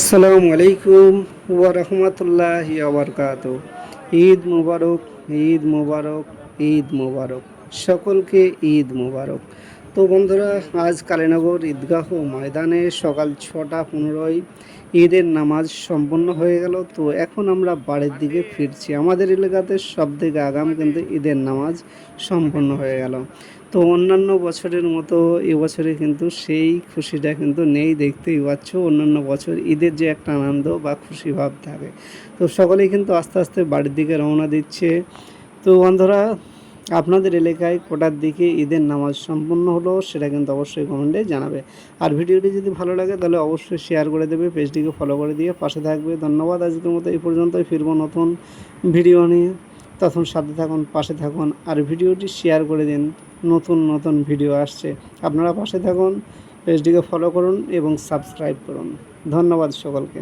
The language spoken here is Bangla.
আসসালামু আলাইকুম ওয়া রাহমাতুল্লাহি ওয়া বারাকাতুহু। ঈদ মোবারক, ঈদ মোবারক, ঈদ মোবারক। সকলকে ঈদ মোবারক। তো বন্ধুরা, আজ কালীনগর ঈদগাহ ময়দানে সকাল 6:15 ঈদের নামাজ সম্পন্ন হয়ে গেল। তো এখন আমরা বাড়ির দিকে ফিরছি। আমাদের এলাকাতে সবথেকে আগাম কিন্তু ঈদের নামাজ সম্পন্ন হয়ে গেল। তো অন্যান্য বছরের মতো এবছরে কিন্তু সেই খুশিটা কিন্তু নেই, দেখতেই পাচ্ছ। অন্যান্য বছর ঈদের যে একটা আনন্দ বা খুশি ভাব থাকে, তো সকলেই কিন্তু আস্তে আস্তে বাড়ির দিকে রওনা দিচ্ছে। তো বন্ধুরা, আপনাদের এলাকায় কোটার দিকে ঈদের নামাজ সম্পন্ন হলো সেটা কিন্তু অবশ্যই কমেন্টে জানাবে। আর ভিডিওটি যদি ভালো লাগে তাহলে অবশ্যই শেয়ার করে দেবে, পেজটিকে ফলো করে দিয়ে পাশে থাকবে। ধন্যবাদ। আজকের মতো এই পর্যন্তই, ফিরবো নতুন ভিডিও নিয়ে। তখন সাথে থাকুন, পাশে থাকুন, আর ভিডিওটি শেয়ার করে দিন। নতুন নতুন ভিডিও আসছে, আপনারা পাশে থাকুন, পেজটিকে ফলো করুন এবং সাবস্ক্রাইব করুন। ধন্যবাদ সকলকে।